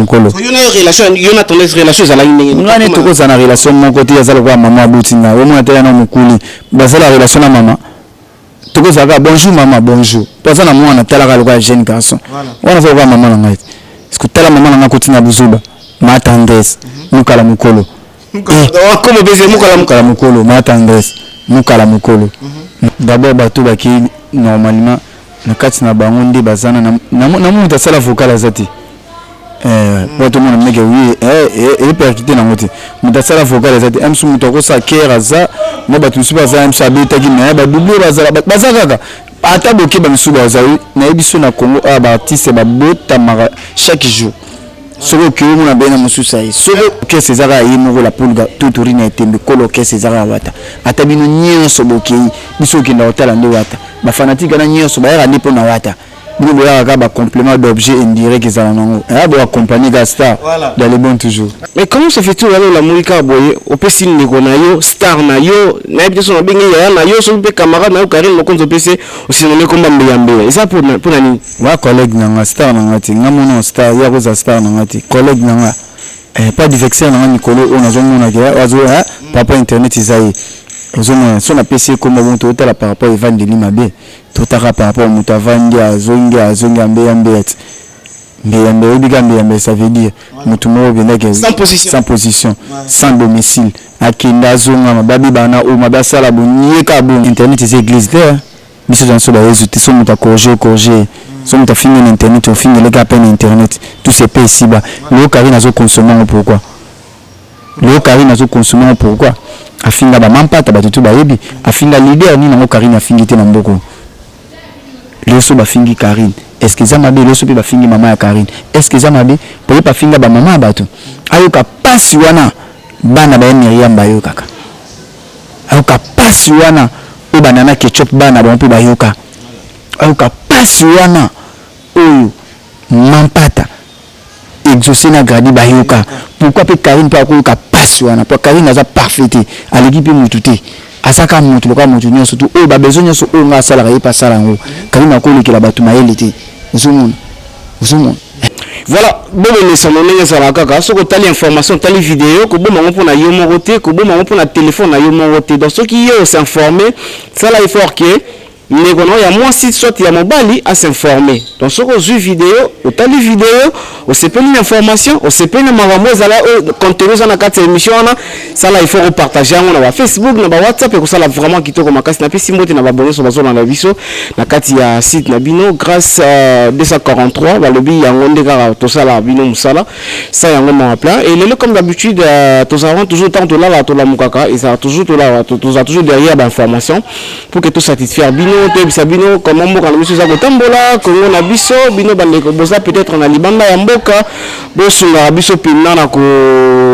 mukolo yo na relation yo na ton relation za la ndenge ngani toko za na relation mon côté ya zala kwa mama butinga wo mona tela na mukuli bazala relation na mama toko za ka bonjour mama bonjour poza na mwana tela ka lokwa jeune garçon wana fa kwa mama na ngai est-ce tela mama na ngakotina buzuba ma tendresse mukala mukolo comme baiser mukala mukolo ma tendresse mukala mukolo d'abord bato baki normalement na kati na bango nde bazana na muta sala vocal azati wato mona meke oui et percuter na ngote muta sala vocal azati amsu muta ko sa kera za mo batu suba za amsu abita ki na ba double bazaka ata boke ba msuba za na ebiso na Congo ba artiste ba bota mara chaque jour soko ke mona bena mususa yi soko ke César yi mo la pulga tuturi na tembe kolo ke César wata ata bino nyonso boke biso kinda hotela ndo wata ba fanatique na nyonso ba ya ndipo na wata bino boya ka ba complément d'objet indirect za nango ya bo accompagner ga star dans les bons toujours. Mais comment ça fait tout la Moïka boye au PC ndeko na yo star na yo na biso na bengi ya na yo so pe camarade na yo Karim Mokonzo PC aussi nommé comme mbeyambe ça pour nani wa collègue na star na ngati ngamono star ya ko za star na ngati collègue na pas d'effecteur na Nicolo on a zomona ke wazo papa internet izai ozomona so na PC comme bon to tala par rapport Ivan de Limabe to tara par rapport mutavandi azongi mbeyambe mbeyambe obigambe ça veut dire mutumo bendake sans position sans domicile akenda zonga mababi bana o mabasala bonyeka bon internet c'est église there biso dans so ba résultat so muta corriger so muta finir internet on finir les gars peine internet tout c'est pas ici bas le Karine azo consommer pourquoi le Karine azo consommer pourquoi afinga ba mampata batutu ba yebi afinga leader ni na Karine afingite na mboko le so ba fingi Karine est-ce que zamabe le so pe ba fingi mama ya Karine est-ce que zamabe po pa finga ba mama batu ayoka pasi wana bana ba Miriam ba yoka ayoka pasi wana o banana ketchup bana ba mpe ba yoka ayoka pasi wana oyo mampata exaucer na gradi ba yoka pourquoi pe Karine pa ko yoka pasi wana po Karine aza parfaite à l'équipe mututé asaka mutu loka mutu nyonso tu o ba besoin nyonso o nga sala ka pa sala ngo Karine ko lekela batu mayelete uzumuna voilà bon mais ça non ça la kaka so ko tali information tali vidéo ko boma ngo na yo mo côté ko boma ngo na téléphone na yo mo côté donc ceux qui yo s'informer ça là il faut que mais quand il y a moins si soit il y a mobile à s'informer donc ce qu'on vu vidéo au tali vidéo au CP l'information au CP na mavamo zala contenu ça na carte émission ça là il faut repartager on na Facebook na WhatsApp et que ça là vraiment kitoko makasi na pesi mbote na babonné sur bazo na biso na carte ya site na bino grâce 243 ba lobi ya ngonde ka to ça là bino musala ça ya ngoma en plein et le comme d'habitude tous avons toujours tant to là to la mukaka et ça toujours to là tous a toujours derrière l'information pour que tout satisfaire bino te bisabino comment mboka na biso za kotambola kongo na biso bino bandeko boza peut-être na libanda ya mboka bosunga biso pinna na ko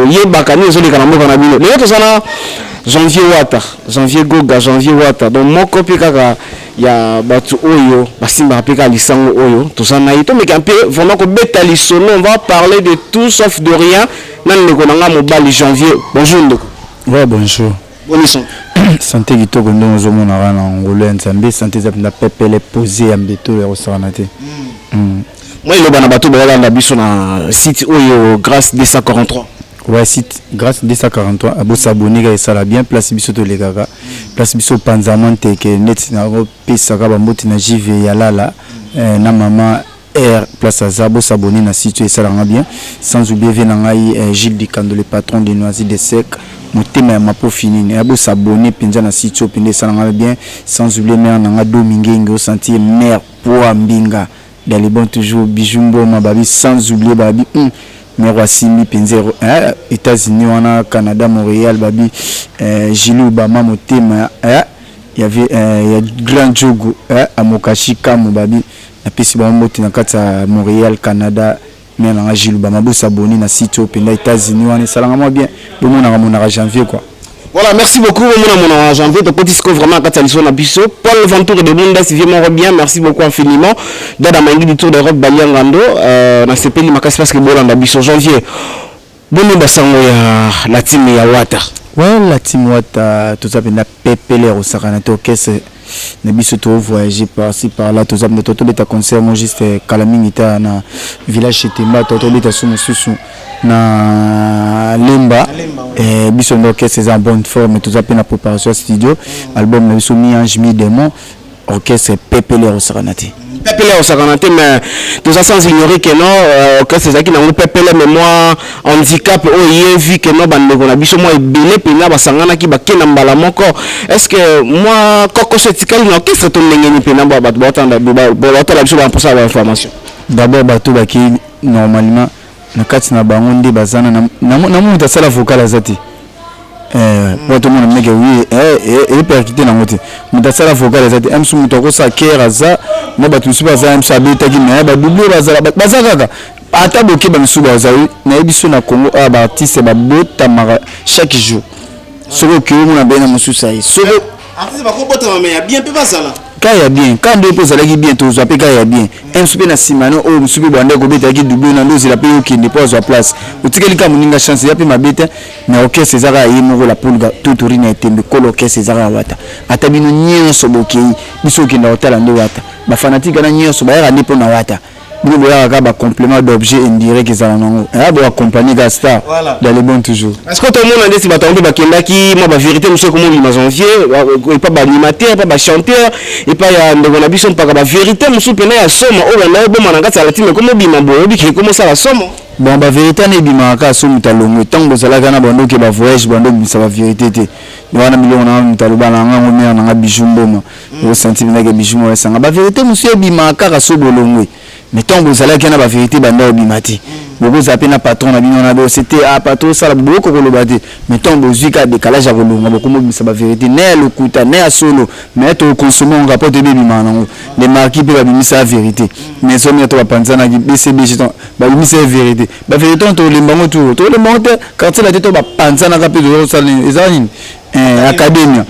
yebaka ni ezoleka na mboka na bino lelo tozana janvier goga janvier wata donc moko pe kaka ya batu oyo basimba pe ka lisango oyo tozana ito mais un peu vraiment ko beta lisono on va parler de tout sauf de rien nan ndeko na nga mobali janvier bonjour ndeko ouais bonjour bonjour santé kitoko ndo nzomona wana ngolo nzambe santé za na pepele poser ambeto ya osanate moi le bana bato ba la biso na site oyo grâce 243 ouais site grâce 243 abo s'abonner ga ça la bien place biso to lekaka place biso panzamante ke net na ro pesa ka ba mboti na JV ya lala na mama R place azabo s'abonner na site et ça la bien sans oublier venangai Gilles Dikando le patron de Noisy de Sec motema ya mapo finini abo s'abonner penza na site opende ça la bien sans oublier mère na Domingenge au sentier mère pour mbinga dans les bons toujours bijumbo mababi sans oublier babi mero asimi penzero États-Unis wana Canada Montréal babi Gilles Obama motema il y avait grand jogo à Mokashi Kamu babi na pesi ba mbote na kati ya Montréal Canada mais na Gilles Obama bo s'abonner na site openda États-Unis wana salanga bien bo mona janvier quoi. Voilà, merci beaucoup mon janvier de petit score vraiment quand ça na biso Paul Ventour de Bunda si vraiment bien merci beaucoup infiniment dans ma du tour d'Europe Baliangando na CPL makasi parce que bolanda biso janvier bono basango ya la team ya Wata ouais la team Wata tout ça pena pepele au sakana to kese na biso to voyager par-ci par-là to zamna to beta concert mo juste Kalamingita na village Chetemba to beta sumu susu na Lemba biso l'orchestre est en bonne forme tout ça pe na préparation studio album na biso mi ange mi démon orchestre pepele au saranati pepele au saranati mais tout ça sans ignorer que non orchestre ça qui na pepele mais moi handicap o yevi que non bandeko na biso moi ebele pena basangana ki bakena mbala moko est-ce que moi koko setikali na orchestre to ndengeni pena ba batanda ba biso ba pour ça information d'abord bato baki normalement na kati na bango nde bazana na muta sala vocal azati wato mona meke oui percuté na ngote muta sala vocal azati amsu muta ko sa kera za na batu suba za amsu abeta ki na ba double bazaka kaka ata boke ba msuba za na ebiso na Congo ba artiste ba bota mara chaque jour soko ke mona bena mususa yi soko artiste ba ko bota mais ya bien pe bazala quand il y a bien quand deux personnes qui bien tous après quand il y a bien un souper na simano o souper bande ko beta ki double na ndozi la pe yo ki ne pose à place utikeli ka muninga chance ya pe mabeta na orchestre ezaka yi mo la pulga tutori na etembe ko orchestre ezaka wata atabino nyonso boki biso ki na hotel ndo wata ba fanatique na nyonso ba ya ndipo na wata nous avons un complément d'objet indirect qui est accompagné de star dans les bons toujours. Est-ce que tout le monde a dit que la vérité, monsieur, comment il m'a janvier, et pas animateur, pas chanteur, et pas la vérité, monsieur, il y a somme, oh, on a bon mananga, ça la team, comment il m'a dit, comment ça la somme? Bon, la vérité, n'est pas que somme talon, tant que ça la gagne, bon, donc, la voyage, bon, donc, ça va vérité. Nous avons mis on a taluba na ngamo me na bijumbo, au sentiment que bijumbo, ça la vérité, monsieur, bima ka sobolongwe. Mais tant que vous allez qu'il y a la vérité, banda obimati. Beaucoup zappé na patron na bino na do c'était à patron ça beaucoup ko lobate. Mais tant que vous avez décalage à volonga beaucoup mo ça la vérité né le kuta né à solo mais to consommer on rapport de bima na les marquis peut bimisa la vérité. Mais somme to panza na BCB jeton ba bimisa la vérité. Ba vérité on to le bango to le monte quand il a dit to ba panza na ka pe do ça ezani académie.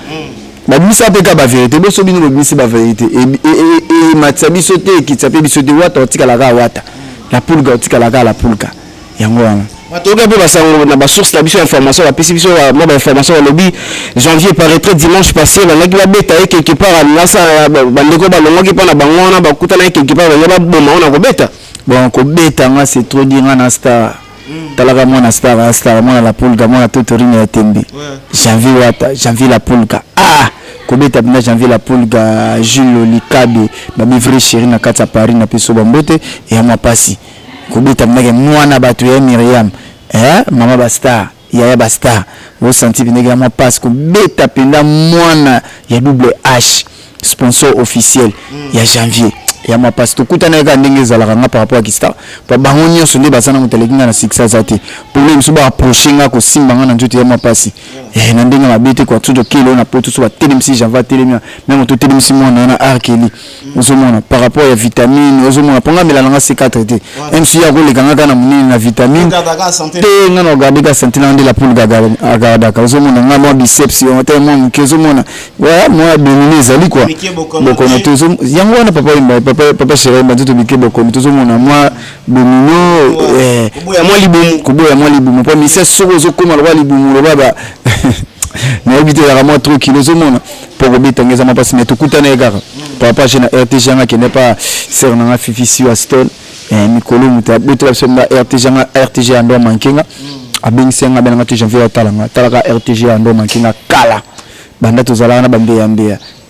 Babisa peka ba vérité bo sobino babisa ba vérité et matsabi sote ki tsape bisote wata otika la wata la pulga otika la pulga yango wana matoka pe basango na ba source la biso information la pisi biso ba information au lobby janvier paraîtrait dimanche passé ba ngaki ba beta quelque part na sa bandeko ba longoki pa na bango na ba kutana quelque part ba boma ona ko beta bon ko beta nga c'est trop dire na star talaka mona star mona la pulga mona totorine ya tembe janvier la pulga kobeta bina janvier la pulga Jules Likabe babi vrai chéri na kata Paris na peso bambote et ya mapasi kobeta bina mwana batu ya Myriam mama ba star ya ba star vous senti bina mapasi kobeta penda mwana ya double H sponsor officiel ya janvier ya mapasi to kutana ka ndenge zalaka nga par rapport à Kistar pa bango nyonso nde basana mutelekinga na siksa zate pour les msuba approcher nga ko simba nga na njoto ya mapasi na ndenge mabete kwa tuto kilo na poto so ba telemsi janva telemia même to telemsi mona na arkeli ozomona par rapport à vitamine ozomona ponga melana nga C4 te MC ya ko lekanga kana munini na vitamine te nga no garder ka santé na la poule gagada ka ozomona nga mo biceps on te mo mkezomona wa mo dominer zali quoi donc on a toujours yango na papa chéri mbato bike boko mitozo mona moi domino kuboya moi libumu po mise soko zo koma lo libumu lo baba na habité la moi 3 kilos zo mona pour obita ngeza mapasi meto kutana egara papa chez na RTG nga qui n'est pas ser na fifi si Aston mikolo muta beto la semba RTG ando mankinga abinsenga benanga tu janvier talaka RTG ando mankinga kala banda tozala na bambe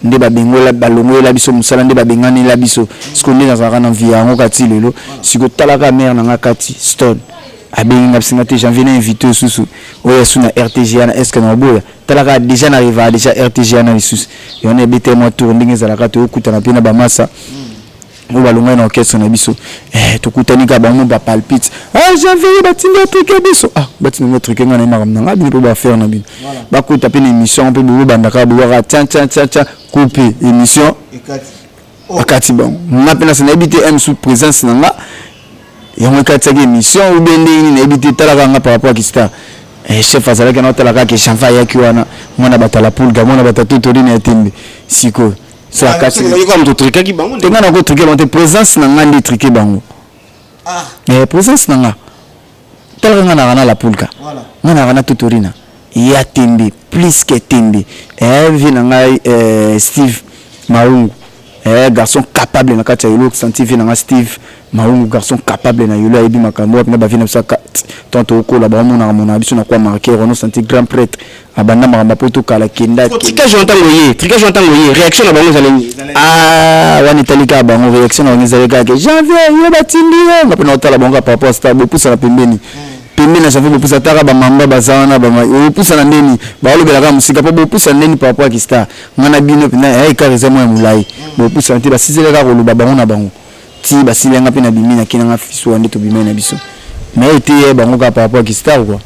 nde babengola balongola biso musala nde babengani la biso skonde na zaka na via ngo kati lelo siko talaka mère na ngakati Stone abenga bisinga te janvier na invité susu oya suna RTG na est-ce que na boya talaka déjà na arriva déjà RTG na lisusu yone bete mo tour ndenge zalaka to okutana pina ba massa ngo balongola na orchestre na biso tokutani ka bango ba palpite janvier batinga truc biso batinga truc ngana maram na ngabi po ba faire na bi ba ko taper une émission pe bo bandaka bo ra tiens couper émission akati bon na pena na habité m sous présence na nga ya mo kati ya émission ou bende ni habité talaka nga par rapport à Kistar chef azalaka na talaka ke chanfa ya kiwana mwana batala pulga mwana batatu torine ya tembe siko ça akati comme to truc ki bango tenga na ko truc monte présence na nga ndi truc bango présence na nga talaka nga na la pulga voilà na tutorina ya tembe plus que tembe vi na ngai Steve Maungu garçon capable na kati ya yolo scientifique na Steve Maungu garçon capable na yolo ayebi makambo na bavina saka tonto ko la ba mona biso na kwa marquer on senti grand prêtre abanda makamba poto kala kenda tricage j'entends réaction na bango zaleni wani talika bango réaction na ngizaleka ke janvier yo batindi yo ngapena otala bango par rapport à ça bopusa na pembeni na janvier bopusa taka ba mamba bazana ba bopusa na ndeni ba olobelaka musika po bopusa ndeni par rapport à Star ngana bino pena kareza mo mulai bopusa nti basizeleka ko loba bango na bango ti basilenga pe na bimina kinanga fiso ande to bimina biso mais était bango ka par rapport à Star quoi.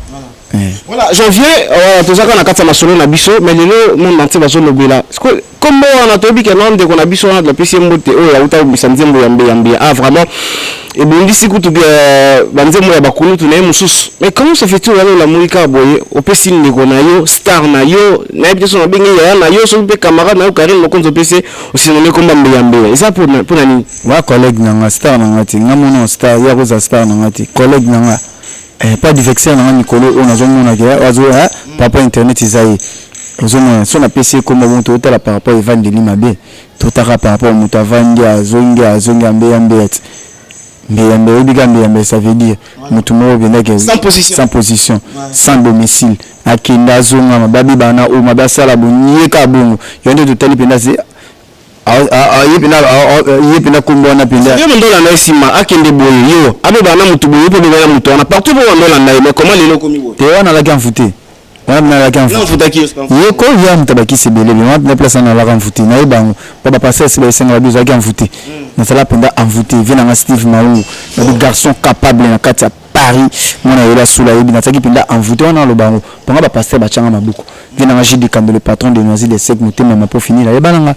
Voilà, janvier, tout ça qu'on a 4 masolo na biso, mais le monde entier va se lobela. Comme on a tobi que non de qu'on a biso de la PC mbote oh ya uta bisanzembo yambe ah vraiment et bon d'ici que tout bien banzembo ya bakunu tu na mususu. Mais comment ça fait tout la moika boye au PC ni kona yo star na yo na biso na bengi ya na yo so pe camarade na Karim mokonzo PC aussi na komba yambe. Et ça pour nani? Wa collègue na star na ngati ngamono star ya ko za star na ngati collègue na pas d'effectuer na Nicolo on a zomona ke wazo papa internet izai zomona so na PC comme bon to tala par rapport Evan de Limabe to tara par rapport muta vangi azonga mbe ça veut dire mutu mo benda ke sans position sans domicile akinda zonga mababi bana o mabasala bonye ka bongo yonde to tali penda c'est yepena kumbona penda yo ndola na sima akende boye yo abe bana mutu boye pe bana mutu na partout bo ndola na mais comment lelo komi bo te wana la kanfuté wana la kanfuté yo ko ya mutabaki sebele mais na place na la kanfuté na bango baba passer c'est senga bizo kanfuté na sala penda envoûté vient na Steve Maungu le garçon capable na kati Paris mona yola sula yebi na taki penda envoûté wana lo bango ponga ba passer ba changa mabuko vient na Jidi Kando le patron de Noisy de Sec motema ma pour finir la bananga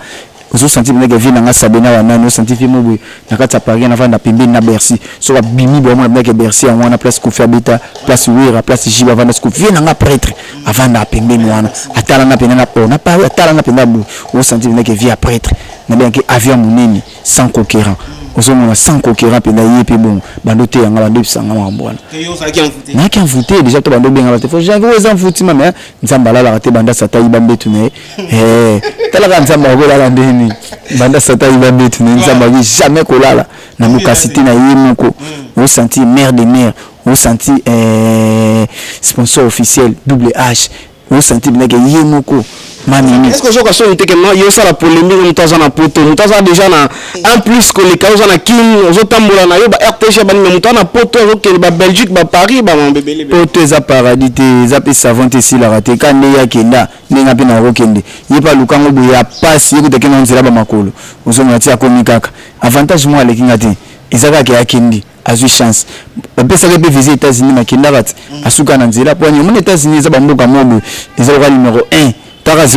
ozo senti ndenge vina nga sabena wana no senti fi mobwe nakata Paris na vanda pembe na Bercy so ba bimi bo mona ndenge Bercy en wana place Kofi Abeta place Wira place Jiba vanda ko vina nga prêtre avant na pembe wana atala na pena na pona pa atala na pena bu o senti ndenge via prêtre na bien que avion muneni sans conquérant ozo mona sans conquérant pena yepe bon bandote yanga bando bisanga mambwana na ki envoûté déjà to bando benga te faut j'avais aux envoûté mais nzambala la te banda sata ibambetu ne tala ka nzamba ko la ndeni banda sata ibambetu ne nzamba jamais kolala na mukasiti na yemoko o senti mère de mère o senti sponsor officiel double H o senti ndenge yemoko Manini. Est-ce que je pense que yo ça la polémique mutaza na poto mutaza déjà na en plus que les causes na kin zo tambola na yo ba RTG ba ni mutana poto zo ke ba Belgique ba Paris ba mbebele poto za paradis te za pe savante si la raté kan ne ya kenda ne ngapi na rokende yepa lukango bo ya passe yeko te kena nzela ba makolo ozo ngati akomikaka avantage moi avec ngati ezaka ke akindi azui chance pesa ke visiter États-Unis makenda rat asuka na nzela po nyoma États-Unis za ba mboka mobo ezaka numéro 1 Tara 001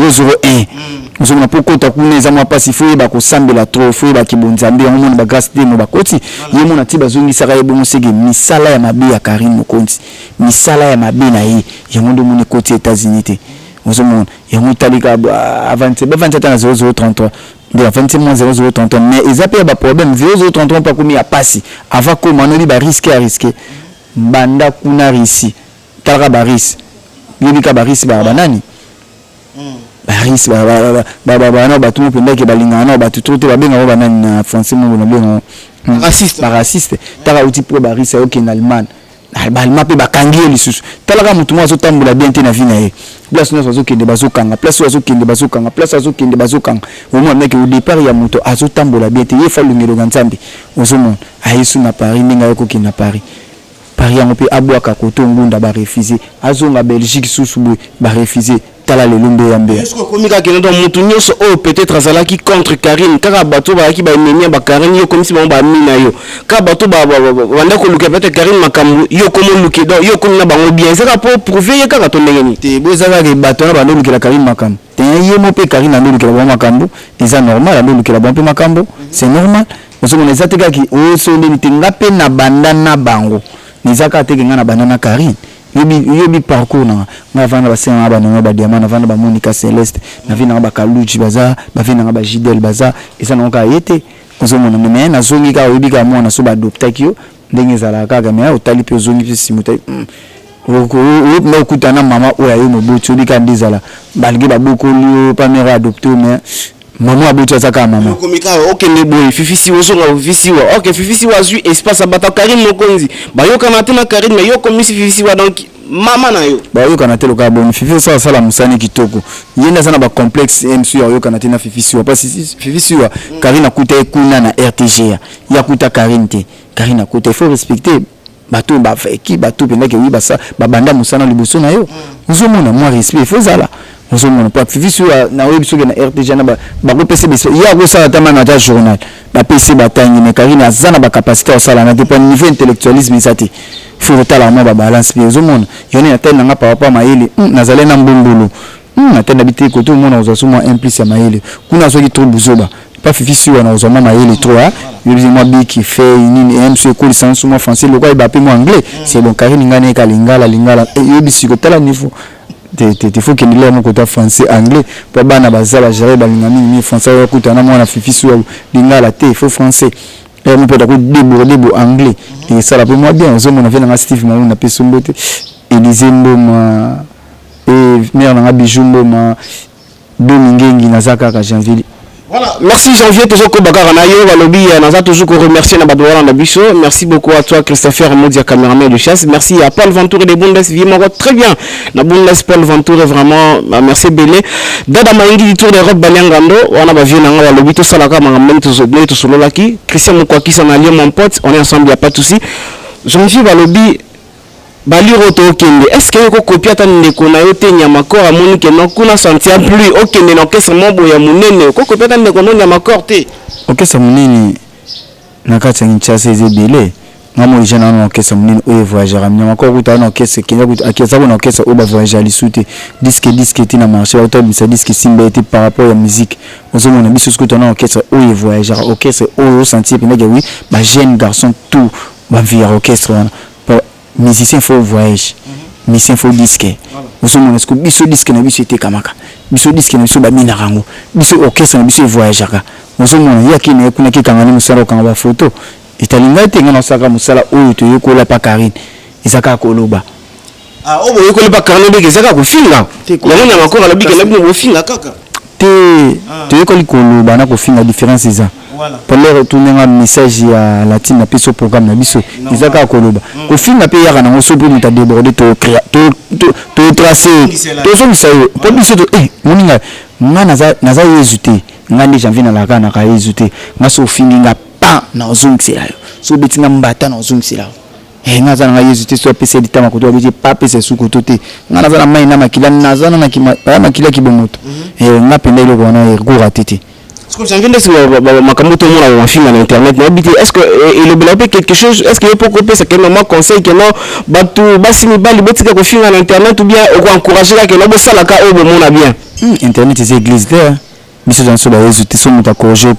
nous avons pour compte qu'on les a moi pas si faut ba ko sambela trop faut ba kibonzambe on mona ba grâce de mo ba koti ye mona ti bazongi saka ye bongo sege misala ya mabe ya Karim Mokonzi misala ya mabe na ye ye mondo mona koti États-Unis te nous avons ye mutalika avant ba 27 ans 0033 de 21 0033 mais ils appellent ba problème 0033 pas comme ya passi avant ko manoli ba risquer banda kuna risi tara ba ris yebika ba ris ba banani Paris ba batu penda ke balingana batu tout ba benga ba nani na français mo na benga raciste tara uti pro Paris au ken Allemagne Allemagne pe bakangi lisusu talaka mutu mo azotambola bien te na vie na ye place no azokende bazokanga place azokende bazokanga place azokende bazokanga au moins mec au départ ya mutu azotambola bien te ye fa lungelo nzambe ozomona ayesu na Paris ninga yoko ke na Paris yango pe abwaka koto ngunda ba refuser azonga Belgique susu ba refuser tala le lumbe yambe est-ce que komika ke ndo mutu nyoso o peut-être azala ki contre Karim kaka bato ba ki ba emenia ba Karim yo comme si ba mina yo ka bato ba wanda ko luka peut-être Karim makambu yo komo luke do yo komo na bango bien c'est pour prouver kaka to ndengeni te bozaka ke bato na bando luka Karim makambu te ye mo pe Karim na luka ba makambu eza normal na luka ba makambu c'est normal oso mona zateka ki o so ndeni te ngape na banda na bango nizaka teke ngana banana Karim yobi parcours na vana ba senga ba na ba diamant na vana ba Monica Celeste na vina ba Kaluchi baza ba vina ba Jidel baza esa na ka yete kozomona mais na zongi ka yobi ka mona so ba adopta kio ndenge zala kaka mais otali pe zongi simuta o kutana mama o ya yo mobutu yobi ka ndizala balgi ba bokoli pa mera adopté mais maman abouti azaka maman komika OK ndeboy fifisi ozonga fifisi wa OK fifisi wa zui espace abata Karine Mokonzi bayoka na tena Karine na yo komisi fifisi wa donc mama na yo bayoka na telo ka bon fifisi ça sala musani kitoko yenda sana ba complexe MC yoka na tena fifisi wa parce fifisi wa Karine akuta ekuna na RTG ya kuta Karine te Karine akuta il faut respecter bato ba feki bato pendeke oui ba ça ba banda musana liboso na yo uzomona moi respect il faut zala uzomona pas fifisi wa na webi soke na RTG na ba ko pese biso ya ko sala tama na ta journal ba pese batangi mais Karine azana ba capacité au sala na te pas niveau intellectualisme isati faut retala mo ba balance pe uzomona yone atenda nga papa maili nazale na mbumbulu atenda biti ko tout le monde ozo mo implice maili kuna soki trop buzoba pas fifisi wa na ozo mama maili trop yobisi moi biki fait nini MC ko licence moi français le quoi il ba pe moi anglais c'est bon Karine ngane ka lingala yobisi ko tala niveau te faut que nile mo kota français anglais pour bana bazala gérer balingami ni français ya kutana mwana fifisi wa lingala te il faut français et mo peut déborder anglais et ça la pour moi bien on a fait dans Steve Malou na pesombote Élysée Mboma et mère na bijumbo ma domingengi na zaka ka janvier. Voilà, merci Janvier toujours ko bakara na yo balobi na toujours ko remercier na badwala na biso. Merci beaucoup à toi Christopher Modia cameraman de chasse. Merci à Paul Ventour de Bundes vivement très bien. Na Bundes Paul Ventour vraiment merci belé. Dada maingi du tour d'Europe balengando wana ba vieux na nga balobi to salaka mangamento to zoblé to sololaki. Christian Mokwaki sana lien mon pote, on est ensemble y a pas de souci. Janvier balobi baliro to okende est-ce que yoko copia ta ndeko na yo te nyama kor amoni ke no kuna sentir plus okende na kesa mobo ya munene ko copia ta ndeko no nyama kor te okesa munene na kati ya Kinshasa ezebele ngamo jena na okesa munene o voyager nyama kor kuta na okesa kenya kuta akesa na okesa o ba voyager lisute disque ti na marché auto bisa disque simba était par rapport à musique ozo mona biso kuta na okesa o voyager okesa o sentir pena oui ba jeune garçon tout ba via orchestre musicien faut voyage musicien faut disque oso mona sko biso disque na biso kamaka biso disque na biso ba mina rango biso orchestre na biso voyageaka oso mona yaki na kuna kikangani musala kanga ba photo italinga tenga na saka musala oyo to yokola pa Karine isaka koloba obo yokola pa Karine beke saka ko finga yango na makora la bike na bino ko finga kaka te to yokola koloba na ko finga différence eza pour leur retourner un message à la team na piso programme na biso izaka koloba ko finga pe yaka na ngoso pour muta déborder to tracer to so misayo pour biso to moninga nga naza yezuté nga ndi janvier na laka na ka yezuté nga so finga pa na ozungsela yo so betinga mbata na ozungsela nga za nga yezuté so pese ditama ko to beti pa pese su ko to te nga naza na mai na makila naza na makila kibomoto nga penda ile ko na ko ratete. Est-ce que j'en viens de ce makambo tout le monde a film à internet est-ce que il a quelque chose est-ce que pour couper c'est quel moment conseil que non batu basimi bali botika ko film à internet ou bien au encourager là que no bosala ka o bomona bien internet c'est église là biso dans so ba yezuté so muta corriger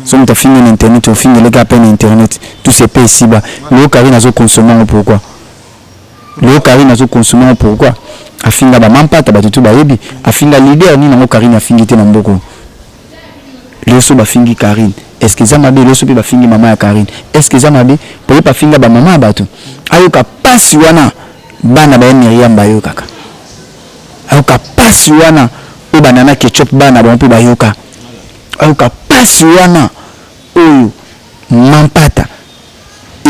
so muta film à internet au film les gars peine internet tout c'est pas ici bas le Karine azo consommer pourquoi afinga ba mampata ba tutu ba yebi afinga leader ni na Karine afingité na mboko leso bafingi Karine est-ce que zamabe leso pe bafingi mama ya Karine est-ce que zamabe pour pas finga ba mama bato ayoka pasi wana bana ba Miriam bayo kaka ayoka pasi wana o banana ketchup bana ba mpe bayoka ayoka pasi wana oyo mampata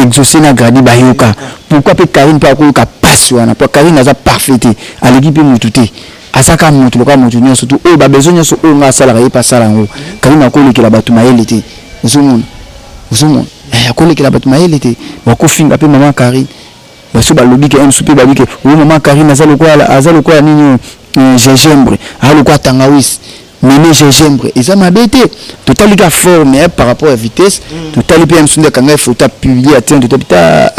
exaucer na gradi bayoka pourquoi pe Karine pa ko yoka pasi wana pour Karine aza parfaite aleki pe mututé asaka mutu loka mutu nyonso tu o ba besoin nyonso o nga sala ka pa sala ngo Karine akolekela bato mayele te uzumuna akolekela bato mayele te wakofinga pe mama Karine baso balobi ke en soupe babi ke o mama Karine azalo kwa nini gingembre azalo kwa tangawis meme gingembre eza mabete totali ka forme par rapport à vitesse totali pe msunde kanga photo publier atien totapita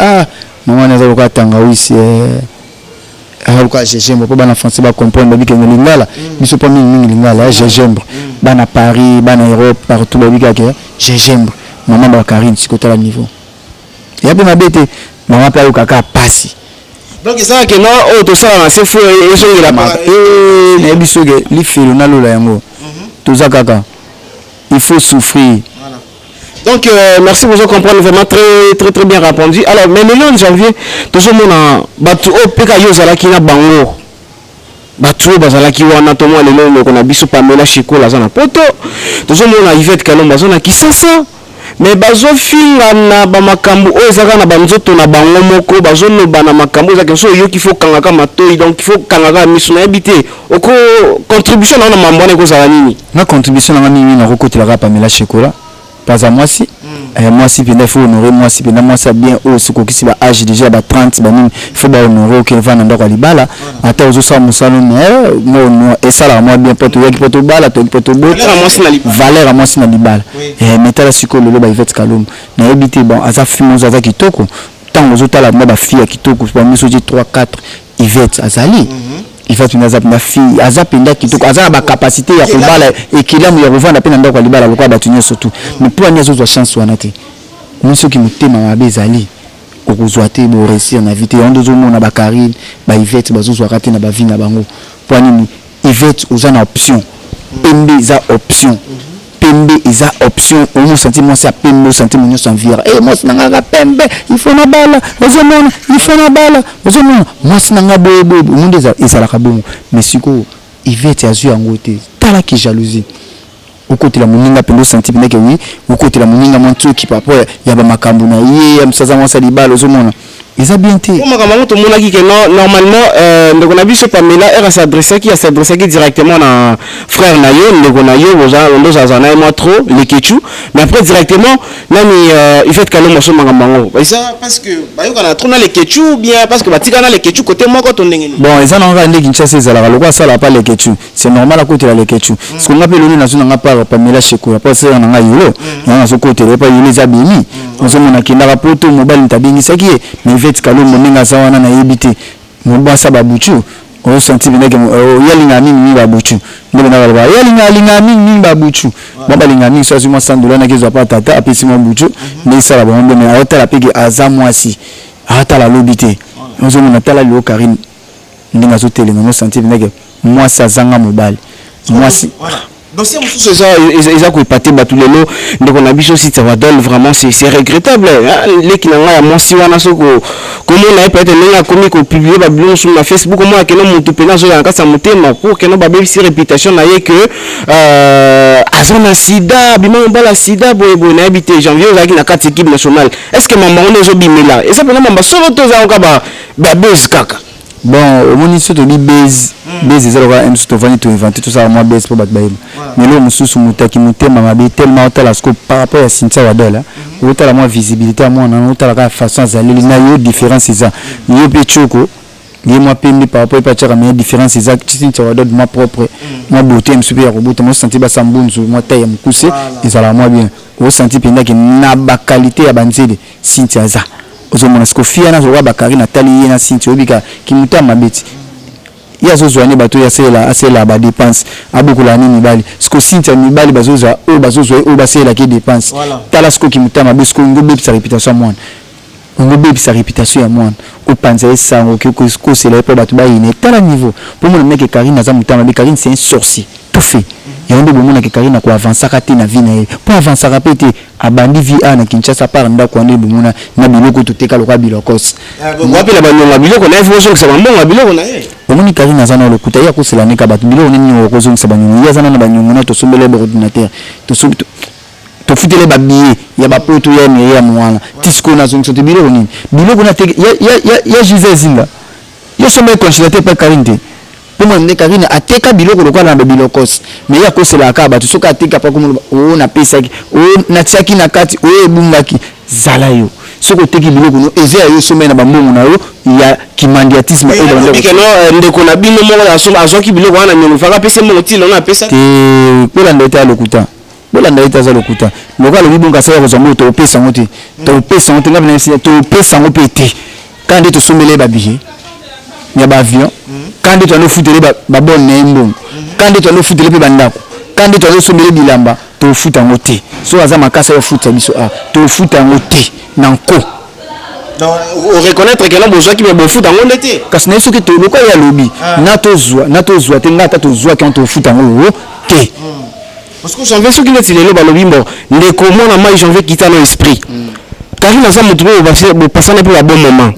mama azalo kwa tangawis quoi gingembre pour bana français ba comprendre ba que lingala biso pas mingi lingala gingembre bana Paris bana Europe partout ba bika que gingembre maman ba Karine sikota la niveau ya pe mabete maman pa yo kaka pasi donc ça que non oh tout ça c'est fou et so la na biso ke li felo na lola yango tout ça kaka il faut souffrir. Donc merci vous comprendre vraiment très bien répondu. Alors mais le 9 janvier toujours mon batu o peka yo zala kina bango bato bazalaki wana to mwa lelo ndeko na biso Pamela Shikola zana poto tozomona Yvette Kalomba zona Kisasa mais bazofinga na bamakambo oyo ezaka na banzoto na bango moko bazoloba na makambo ezaka so yo kifo kangaka matoi donc il faut kangaka miso na yebite oko contribution na mambwana ekozala nini na contribution na mimi na kokotelaka Pamela Shikola pas à moi si moi si bien faut honorer moi si bien moi ça bien au soko qui ba âge déjà ba 30 ba il faut ba honorer que va ndako libala ata ozo sa musalo no et ça là moi bien poto yaki poto bala to poto bo valeur à moi si na libala metala siko lelo ba Yvette Kalomba na ebité bon aza fimo za kitoko tant ozo tala moi ba fille kitoko ba miso 3 4 Yvette azali il faut une azap na fille azap nda kitoko azala ba capacité ya kobala ekilamu ya kovanda pe na ndako libala lokwa batunye surtout mais pour anya zo chance wana te muso ki mutema mabe ezali okozwa te bo réussir na vite on dozo mona ba Karine ba Yvette bazozwa kate na ba vie na bango pour nini Yvette ozana option pembe za option pembe eza option on senti moi ça pembe senti mon sans vire moi sinanga pembe il faut na bala ozomona il faut na bala ozomona moi sinanga bobo monde ezala kabongo mais siko Yvette azu yango te tala ki jalousie au côté la moninga pembe senti bien que oui au côté la moninga monto qui papa ya ba makambo na ye msaza moi ça libala ozomona ils ont bien été. Normalement, ndeko na biso Pamela elle s'adresse directement à frère Nayo, ndeko Nayo, on a moi trop les Kechu, mais après directement nani Yvette Kalomba so mangambango. Ça parce que bayo kana trop na les Kechu bien parce que batika na les Kechu côté moi quand on ndenge. Bon, ils en ont rendu Kinshasa ezala lokwa ça là pas les Kechu. C'est normal à côté là les Kechu. Ce qu'on appelle le national n'a pas Pamela Shikola pas ça na yolo. Na so côté pas yolo zabini. On se mona kinda rapoto mobile ntabingi saki mais Yvette Kalomba ninga zawana na yebite mobasa babuchu o senti bineke yalinga mingi babuchu ndebe na baba yalinga mingi babuchu baba linga mingi so azuma sandola na kezo pa tata apesi mo buchu mais ça la bombe mais ata la pege azamwasi ata la lobite ozo mona tala lo Karine ndinga zo tele no senti bineke moi ça zanga mobile moi si donc c'est ça ils ont épaté tous les lots donc on a vu aussi ça va donner vraiment c'est regrettable les qui n'ont pas moi si on a ce que comment on a peut-être les commis qu'on publie babylon sur la Facebook comment à quel moment tout pénal sur la ça monter mais pour que nos babé si réputation là que à son sida bima on bala sida boy na habité janvier aux qui na quatre équipe nationale est-ce que maman on est obimé là et ça peut maman solo tous ça encore babé kaka. Bon, au moins ils bi base c'est là on se vient tout inventer tout ça moi base pour battre mais là mususu mutaki mutema mabe tellement tala scope par rapport à Cynthia Wadola autant la moi visibilité à moi on autant la façon zali na yo différence ça yo pe choko ni moi pembe par rapport à tchaka mais différence ça Cynthia Wadola moi propre moi beauté me super robot moi senti ba sambunzu moi taille mukuse ezala moi bien au senti penda que na ba qualité ya banzele Cynthia za ozomona siko fiana zo ba Karine Natali na Cynthia obika kimuta mabeti ya zo zwane bato ya sela ba dépense abukula nini bali siko Cynthia ni bali bazoza o bazozo o basela ki dépense tala siko kimuta mabeti siko ngobe sa réputation mwana ngobe sa réputation ya mwana o panza esango ko sela pe bato ba ine tala niveau pour moi le mec Karine naza mutama be Karine c'est un sorcier tout fait et on demande que Karine ko avancer kati na vie na pour avancer rapete abandi vie na Kinshasa par ndako ande bomona na biloko to teka lokwa bilokos wapi la banonga biloko na ifo so sabambonga biloko na ye omoni Karine azana lokuta ya ko sela nika bato biloko nini ko zo sabanyonga ya zana na banyonga na to sombele ordinateur to futele ba billet ya ba poto ya me ya mwana tisiko na zo nsote biloko nini biloko na te ya jizezinga yo sombe consulter pa Karine te pour moi Karine ateka biloko lokwa na bilokos mais ya ko sela ka bato soka ateka pa komo o na pesaki o na tiaki na kati o ebungaki zala yo soko teki biloko no ezea yo sombe na bambongo na yo ya kimandiatisme et dans le que ndeko na bino mo la so azoki biloko wana nyolo faka pese mo tilo na pesa te kola ndeta lokuta bola ndeta za lokuta lokalo bibunga sa ko zamu to pesa ngote to pesa ngote ngabina to pesa ngopete kandi to sombele ba billet ya ba avion kandi to no futele ba bonne mbongo kandi to no futele pe bandako kandi to no sombele bilamba to futa ngote so aza makasa yo futa biso to futa ngote nanko donc on reconnaître que là besoin qui me bon futa ngote kasi na soki to lokwa ya lobi na to zwa te ngata to zwa quand to futa ngote te parce que j'en veux ceux qui veulent le balobi bon les comment na mai j'en veux quitter dans l'esprit Karine aza mutu bo passer na pe ba bon moment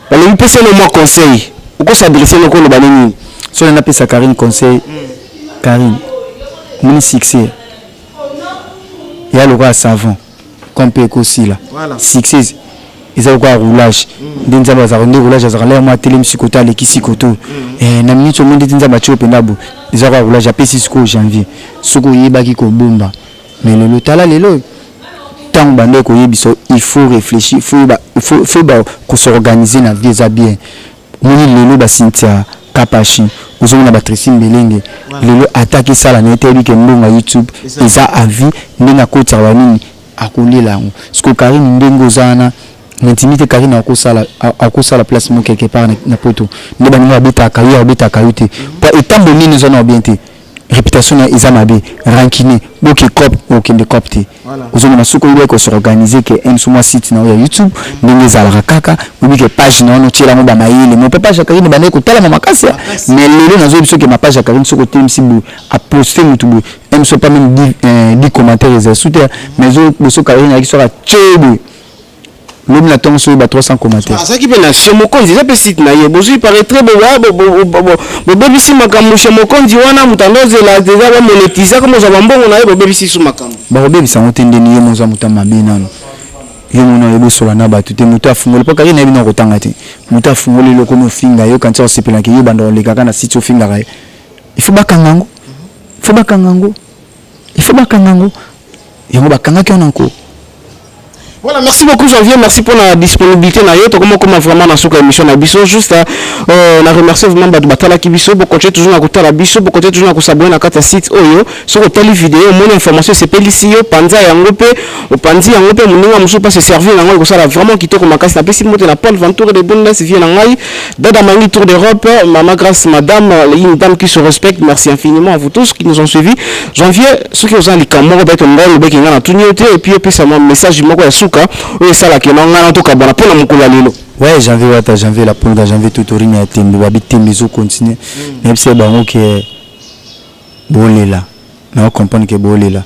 balobi pese le moi conseil uko s'adresser le ko le banini so on appelle ça Karine conseil Karine mon succès il y a le roi savon comme peut aussi là succès ils ont quoi roulage dinza bazarende roulage azarala moi télé musicota les kisikoto na minute au monde dinza bacho penabo ils ont quoi roulage après 6 janvier soko yebaki ko bomba mais le tala lelo tant bande ko yebiso il faut réfléchir faut ko s'organiser na vie za bien moni lelo ba Cynthia Kapashi ozona ba Tracy Mbelenge lelo attaquer ça la nete bi ke mbonga YouTube eza avis ndinga kota wanini akolela ngo siko Karine ndengo zana l'intimité Karine akosala place mo quelque part na poto ne bango abeta kayute pa etambo nini zona bien te réputation na izamabe rankine boki cop okende copte ozona masuko ile ko s'organiser que un sous moi site na YouTube ndenge zala kaka obi que page na ono tira mo ba mayele mo page ya Karine bane ko tala mama kasi mais lelo nazo biso que ma page ya Karine soko temsi bu a poster mutubu même so pas même 10 commentaires et soutien mais zo Karine avec sera tchebe l'homme la tombe sur 300 commentaires. Ça qui peut naître mon compte, ça peut site na ye. Bozu il paraît très beau. Bobu si makamu chez mon compte wana mutandoze la déjà va monétiser comme ça bambongo na ye bobu si sur makamu. Ba bobu ça ontende ni ye moza mutama benano. Ye mona yebo sola na batu te muta fungole pa Karine bino kotanga te. Muta fungole loko no finga yo quand on sepela ke yo bando le kaka na site finga ka. Il faut bakangango. Il faut bakangango. Yango bakanga ki onanko. Voilà, merci beaucoup Janvier, merci pour la disponibilité na yo, comment vraiment dans cette émission na biso juste on a remercié vraiment Badou Batala ki biso, pour continuer toujours à côté la biso, pour continuer toujours à s'abonner na carte site oyo, sur telle vidéo, mon information c'est pelisi yo panza yango pe, panzi yango pe muninga muso pas se servir yango ko sala vraiment kitoko makasi na pesi moto na Paul Ventour de bonne laisse vient na ngai, dada mangi tour d'Europe, maman grâce madame, une dame qui se respecte, merci infiniment à vous tous qui nous ont suivis. Janvier, ceux qui ont les caméras bec ngol bec ngana tunyote et puis ça mon message moko ya oui, ça là qui n'a pas tout cas bon pour la mukula lelo. Ouais, janvier la pour janvier tout orine a tembe ba bitembe zo continuer. Même si bango que bolela. Na comprendre que bolela.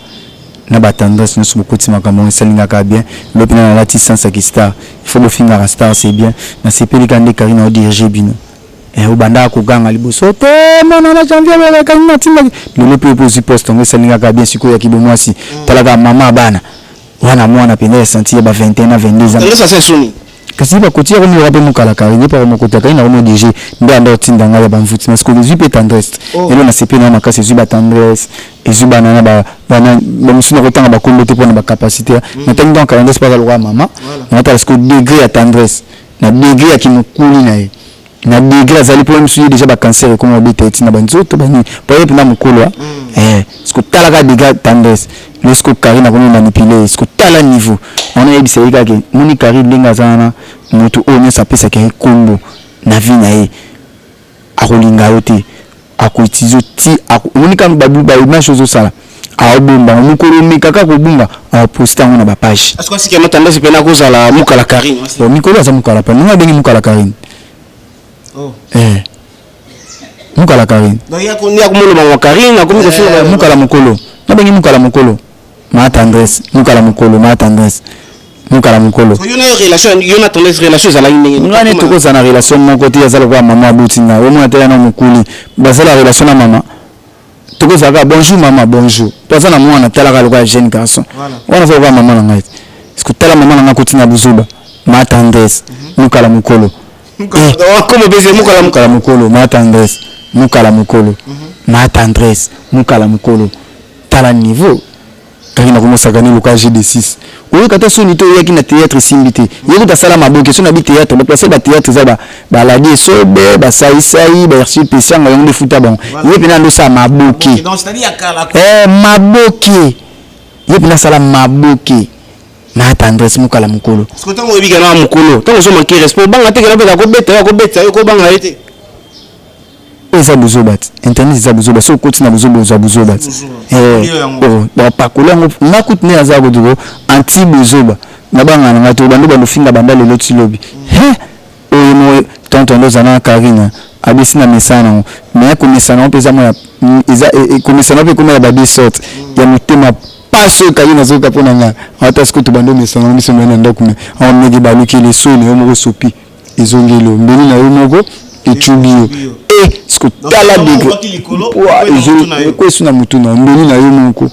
Na ba tendance nous beaucoup de makambo salinga ka bien. Le plan la tissance qui star. Il faut le finir à star c'est bien. Na c'est pelikande Karine au diriger bino. Et au banda ko ganga liboso te mona na janvier ba Karine timba. Le peut poser poste on salinga ka bien siko ya kibo mwasi. Talaga mama bana. Wana mwana pende sentir ba 21 22 ans. Ça c'est soni. Kasi ba kotia ko mura pe mukala Karine pa ko kotaka ina ko DG ndanda otindanga ya ba mfuti parce que les UP tendresse et là na CP na makasi zuba tendresse et zuba na ba musina ko tanga ba kombote pour na ba capacité na tangi donc tendresse pas le roi maman na parce que degré à tendresse na degré ya kimukuli na ye na degré azali pour monsieur déjà ba cancer comme obité na ba nzoto ba ni pa ye na mukolo parce que talaka degré tendresse lorsque Karine a comment manipuler est-ce que tala niveau on a dit c'est que moni Karine linga zana moto onye sa pesa ke kombo na vie na ye akolinga yote akoitizo ti moni kam babu ba image zo sala a bomba mukolo mikaka ko bunga a poster na ba page est-ce que c'est que tendance pena ko zala mukala Karine mikolo za mukala pa nga bengi mukala Karine mukala Karine donc ya ko molo Karine na ko mukala mukolo na bengi mukala mukolo ma tendresse mukala mukolo ma tendresse mukala mukolo so yona relation yona tendresse relation za la ndenge ngane toko za na relation mon côté ya za kwa mama butinga o mona tela na mukuli baza la relation na mama toko za ka bonjour mama bonjour toza na mwana tela ka lokwa jeune garçon wana za kwa mama na ngai est-ce tela mama na kotina buzuba ma tendresse mukala mukolo comme baiser mukala mukolo ma tendresse mukala mukolo ma tendresse mukala mukolo tala niveau Karine commence gagner le KG de 6 oui quand on sonne il y a qui na théâtre simbité il y a sala maboke son habit théâtre ba placer ba théâtre za ba la die sobe ba sai ba reçu patient ngayong de futa bon il y a ndo sa maboke donc c'est-à-dire kala maboke il y a sala maboke na tendresse mukala mukolo parce que tango ebika na mukolo tango so manquer respect banga te kana ko beta yo ko banga ete eza buzobat internet eza buzobat so kotina buzobat ba pakula nga kutne aza godugo anti buzoba na banga na to bando bando finga bandale loti lobi oyo mo tonton ndo zana Karine abisina mesana mais ko mesana on pesa mo eza ko mesana pe kuma ba desort ya mutema paso Karine zo ka pona nga ata sko to bando mesana biso mena ndokme on megi baluki le soni o mo sopi ezongelo mbeli na yo moko echubio ce que tala degré quoi suna mutuna mboni na yo moko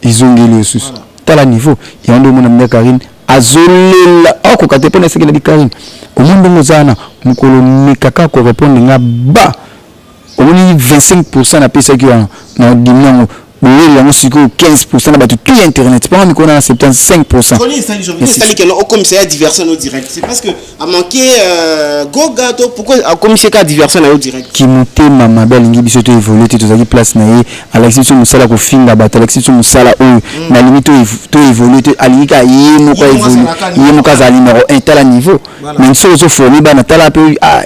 izongeli susu tala niveau ya ndo mona mbe Karine azolela akoka te pona sekela di Karine omondo mozana mukolo mikaka ko répondre nga ba omoni 25% na pesa ki na dimango oui, il y a 15% là, tout internet. Pas on a 75%. C'est que au commissariat diversion au direct. C'est parce que à manquer Goga pourquoi au commissariat diversion au direct. Qui monte ma belle ngi biso to évoluer tout ça qui place na ye Alexis to musala ko finga ba Alexis to musala o na limite to évoluer to alika ye mo ko évoluer ye mo kaza numéro 1 tala niveau. Mais so so fourni ba na tala pe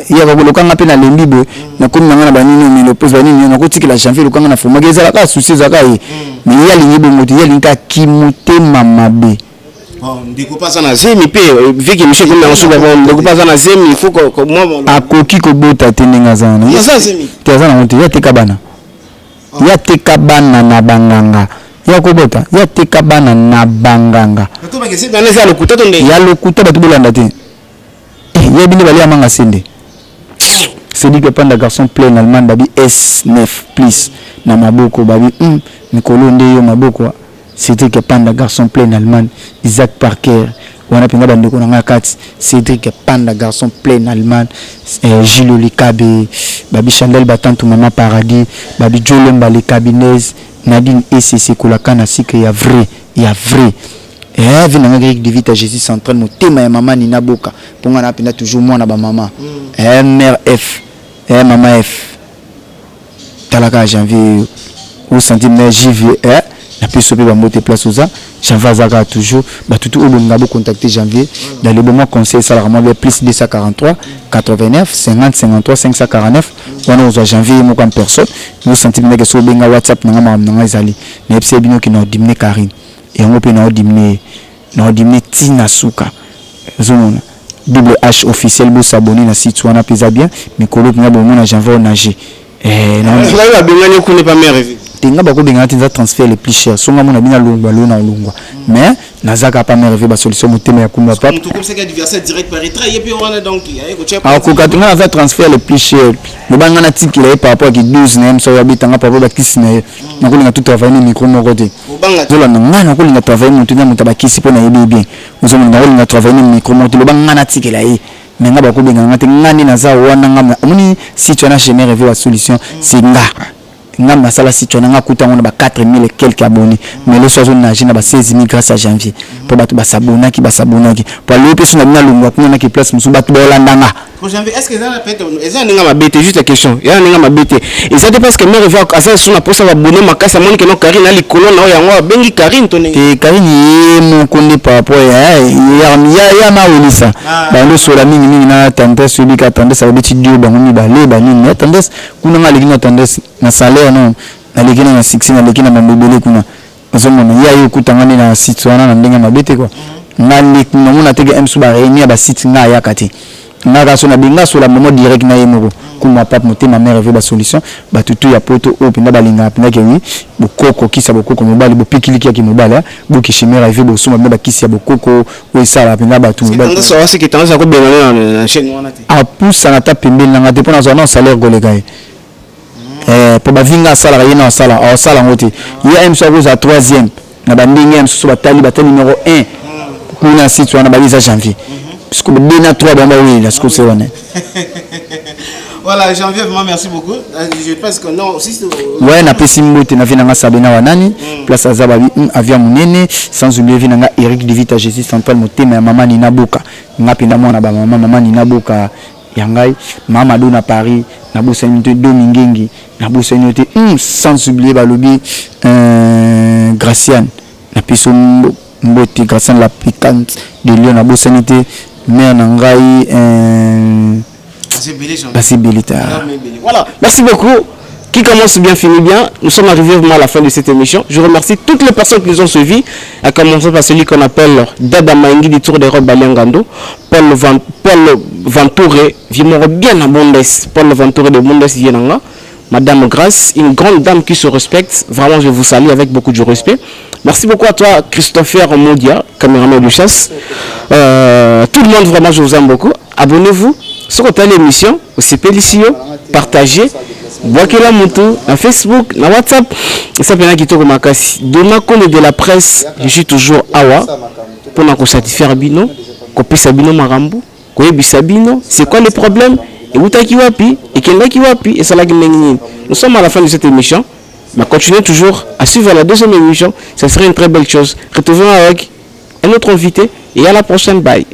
ya ko lokanga pe na lembi bo na komi na ba nini mais le pose ba nini na ko tikela janvier lokanga na foma gezala ka souci za ka mais il y a les bongoти il y a l'inka qui monte mamabe bon ndiko pas na zemi pe vu que monsieur comme na suba bon ndiko pas na zemi il faut que moi akoki ko bota tenenga zana ya ça zemi tezana monte ya tekabana ya tekabana na banganga ya ko bota ya tekabana na banganga to ba kesi bana za lokuta to ndenge ya lokuta batu bolanda te ya bini bali amanga sende c'est dit que pendant garçon plein allemand babi S9 plus na maboko babi Nicolo ndeyo maboko c'était que pendant garçon plein allemand Isaac Parker wana pinga bandeko na ngakati Cédric Panda garçon plein allemand Gilles Likabe babi Chandel Batantu Mama Paradis babi Jolemba le Cabinez Nadine ECC Kolakana sike ya vrai vina ngaki de vite Jésus central mo tema ya mama ni naboka ponga na pinda toujours mwana ba mama mère F maman F talaka janvier au centime JV na peso pe ba moté place oza janvier zaka toujours ba tout au bonga bo contacter janvier dans le moment conseil salaire moi plus 243 89 50 53 549 wana oza janvier mo comme personne au centime que so benga WhatsApp na ngama ezali na epse bino ki na dimne Karine et on peut na dimne tina suka zomona double H officiel bo s'abonner na site wana pesa bien mikolo nga bo mona janvier nager na la bengani ko ne pas mère tenga bako benga tinza transfert les plus cher songa mona bina longwa mais nazaka pas merveille ba solution motema ya kumba papa tout comme ça que diverser direct par retrait et puis on a donc ko katunga na transfert les plus cher le banga na tikile par rapport ki 12 na so ya bitanga papa ba kisine na ko linga tout travailler micro mo côté zola na ngana ko linga travailler mutuna mutaba kisi pona yebi bien ozo na ko linga travailler micro mo le banga na tikile ai mais nga bako benga ngate ngani na za wana ngam muni si tu as jamais rêvé la solution c'est nga masala si tu as kuta ngona ba 4000 et quelques abonnés mais le soir on a na ba 16000 grâce à janvier pour batu ba sabonaki pour le pesi na lungwa kuna ki place musu batu bolandanga pour janvier est-ce que ça peut être ça ninga mabete juste la question ya ninga mabete et ça parce que mère va asa suna posa ba bonner makasa moni que no Karine ali kolona o yango bengi Karine to ninga et Karine mon konde par rapport ya ma olisa ba ndo sola mingi na tendance celui qui attendait ça va biti dio ba ngoni ba le ba ni tendance kuna ngali na tendance na salaire non na lekina na 16 na lekina na mbebele kuna azomona ya yo kutangana na site wana na ndenge mabete kwa ngani kuna tege msu ba réunir ba site nga ya kati na raso na binga sur la moment direct na yemoko kuma papa motema mère veut ba solution ba tutu ya poto o pinda balinga pinda ke wi bokoko kisa bokoko mobali bo pikili ki mobala bo kishimera veut bo soma ba kisi ya bokoko o sala pinda ba tu mobali tendance ça c'est que tendance ko benga na chaîne wana te a poussa na ta pembele na ngate pona zona salaire golegai pour ba vinga sala yena sala o sala ngoti ya mso ko za 3e na bandinga mso batali numéro 1 kuna site wana ba lisa janvier parce que bena 3 bamba oui là ce que c'est wana voilà janvier vraiment merci beaucoup je pense que non aussi ouais na pesi mbote na vinanga sabena wanani place azaba avion munene sans oublier vinanga Eric Divita Jésus central motema ya mama ni nabuka ngapinda mwana ba mama ni nabuka yangai mama do na Paris na bosanité Domingengi na bosanité sans oublier balobi Graciane na piso mbote Graciane la piquante de Lyon na bosanité mère nangai c'est Belita. Voilà, merci beaucoup. Qui commence bien finit bien. Nous sommes arrivés vraiment à la fin de cette émission. Je remercie toutes les personnes qui nous ont suivis, à commencer par celui qu'on appelle Dada Maingi du Tour des Robes Baliangando, Paul Ventouré, Vimoro bien à Mondes, Paul Ventouré de Mondes Vienanga, Madame Grace, une grande dame qui se respecte. Vraiment, je vous salue avec beaucoup de respect. Merci beaucoup à toi, Christopher Modia, caméraman de chasse. Tout le monde, vraiment, je vous aime beaucoup. Abonnez-vous ce que l'émission aussi pélicio partager Boakela Moutou na Facebook na WhatsApp ça pena kitoko makasi dona compte de la presse je suis toujours awa pour na ko satisfaire bino ko pesa bino marambu ko yebisa bino c'est quoi le problème et utaki wapi et kendaki wapi et ça la nini. Nous sommes à la fin de cette émission mais continuez toujours à suivre la deuxième émission, ça serait une très belle chose. Retrouvons avec un autre invité et à la prochaine, bye.